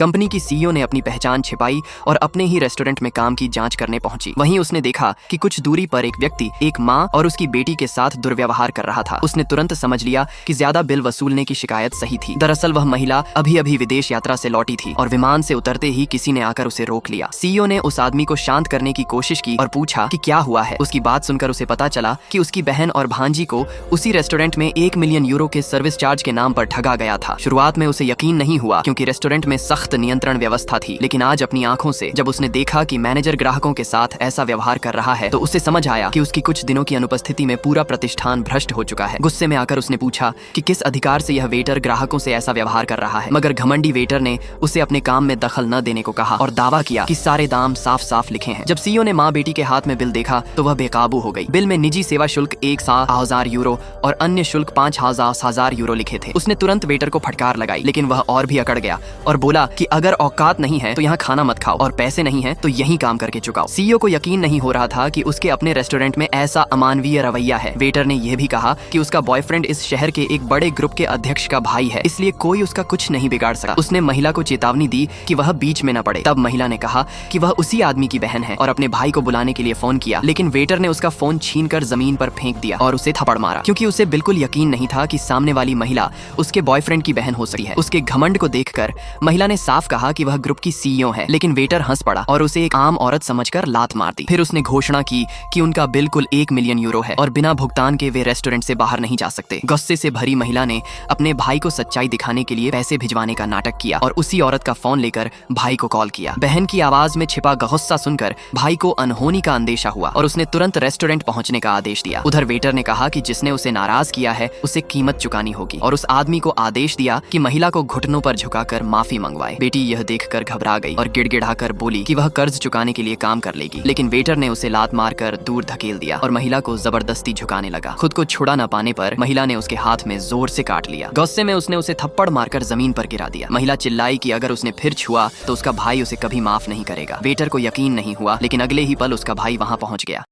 Company की CEO ने अपनी पहचान छिपाई और अपने ही रेस्टोरेंट में काम की जांच करने पहुंची। वहीं उसने देखा कि कुछ दूरी पर एक व्यक्ति एक मां और उसकी बेटी के साथ दुर्व्यवहार कर रहा था। उसने तुरंत समझ लिया कि ज्यादा बिल वसूलने की शिकायत सही थी। दरअसल वह महिला अभी अभी विदेश यात्रा से लौटी थी और विमान से उतरते ही किसी ने आकर उसे रोक लिया। सीईओ ने उस आदमी को शांत करने की कोशिश की और पूछा कि क्या हुआ है। उसकी बात सुनकर उसे पता चला कि उसकी बहन और भांजी को उसी रेस्टोरेंट में 1 मिलियन यूरो के सर्विस चार्ज के नाम पर ठगा गया था। शुरुआत में उसे यकीन नहीं हुआ क्योंकि रेस्टोरेंट में सख्त नियंत्रण व्यवस्था थी, लेकिन आज अपनी आंखों से जब उसने देखा कि मैनेजर ग्राहकों के साथ ऐसा व्यवहार कर रहा है तो उसे समझ आया कि उसकी कुछ दिनों की अनुपस्थिति में पूरा प्रतिष्ठान भ्रष्ट हो चुका है। गुस्से में आकर उसने पूछा कि किस अधिकार से यह वेटर ग्राहकों से ऐसा व्यवहार कर रहा है, मगर घमंडी वेटर ने उसे अपने काम में दखल न देने को कहा और दावा किया कि सारे दाम साफ साफ लिखे हैं। जब सीईओ ने माँ बेटी के हाथ में बिल देखा तो वह बेकाबू हो गई। बिल में निजी सेवा शुल्क 1,000 यूरो और अन्य शुल्क 5,000 यूरो लिखे थे। उसने तुरंत वेटर को फटकार लगाई, लेकिन वह और भी अकड़ गया और बोला कि अगर औकात नहीं है तो यहाँ खाना मत खाओ और पैसे नहीं है तो यहीं काम करके चुकाओ। सीईओ को यकीन नहीं हो रहा था कि उसके अपने रेस्टोरेंट में ऐसा अमानवीय रवैया है। वेटर ने यह भी कहा कि उसका बॉयफ्रेंड इस शहर के एक बड़े ग्रुप के अध्यक्ष का भाई है, इसलिए कोई उसका कुछ नहीं बिगाड़ सका। उसने महिला को चेतावनी दी कि वह बीच में न पड़े। तब महिला ने कहा कि वह उसी आदमी की बहन है और अपने भाई को बुलाने के लिए फोन किया, लेकिन वेटर ने उसका फोन छीनकर जमीन पर फेंक दिया और उसे थप्पड़ मारा क्योंकि उसे बिल्कुल यकीन नहीं था कि सामने वाली महिला उसके बॉयफ्रेंड की बहन हो सकती है। उसके घमंड को देखकर महिला ने साफ कहा कि वह ग्रुप की सीईओ है, लेकिन वेटर हंस पड़ा और उसे एक आम औरत समझकर लात मार दी। फिर उसने घोषणा की कि उनका बिल कुल 1 मिलियन यूरो है और बिना भुगतान के वे रेस्टोरेंट से बाहर नहीं जा सकते। गुस्से से भरी महिला ने अपने भाई को सच्चाई दिखाने के लिए पैसे भिजवाने का नाटक किया और उसी औरत का फोन लेकर भाई को कॉल किया। बहन की आवाज में छिपा गुस्सा सुनकर भाई को अनहोनी का अंदेशा हुआ और उसने तुरंत रेस्टोरेंट पहुंचने का आदेश दिया। उधर वेटर ने कहा कि जिसने उसे नाराज किया है उसे कीमत चुकानी होगी और उस आदमी को आदेश दिया कि महिला को घुटनों पर झुकाकर माफी मंगवाए। बेटी यह देखकर घबरा गई और गिड़गिड़ाकर बोली कि वह कर्ज चुकाने के लिए काम कर लेगी, लेकिन वेटर ने उसे लात मारकर दूर धकेल दिया और महिला को जबरदस्ती झुकाने लगा। खुद को छुड़ा न पाने पर महिला ने उसके हाथ में जोर से काट लिया। गुस्से में उसने उसे थप्पड़ मारकर जमीन पर गिरा दिया। महिला चिल्लाई कि अगर उसने फिर छुआ तो उसका भाई उसे कभी माफ नहीं करेगा। वेटर को यकीन नहीं हुआ, लेकिन अगले ही पल उसका भाई वहां पहुंच गया।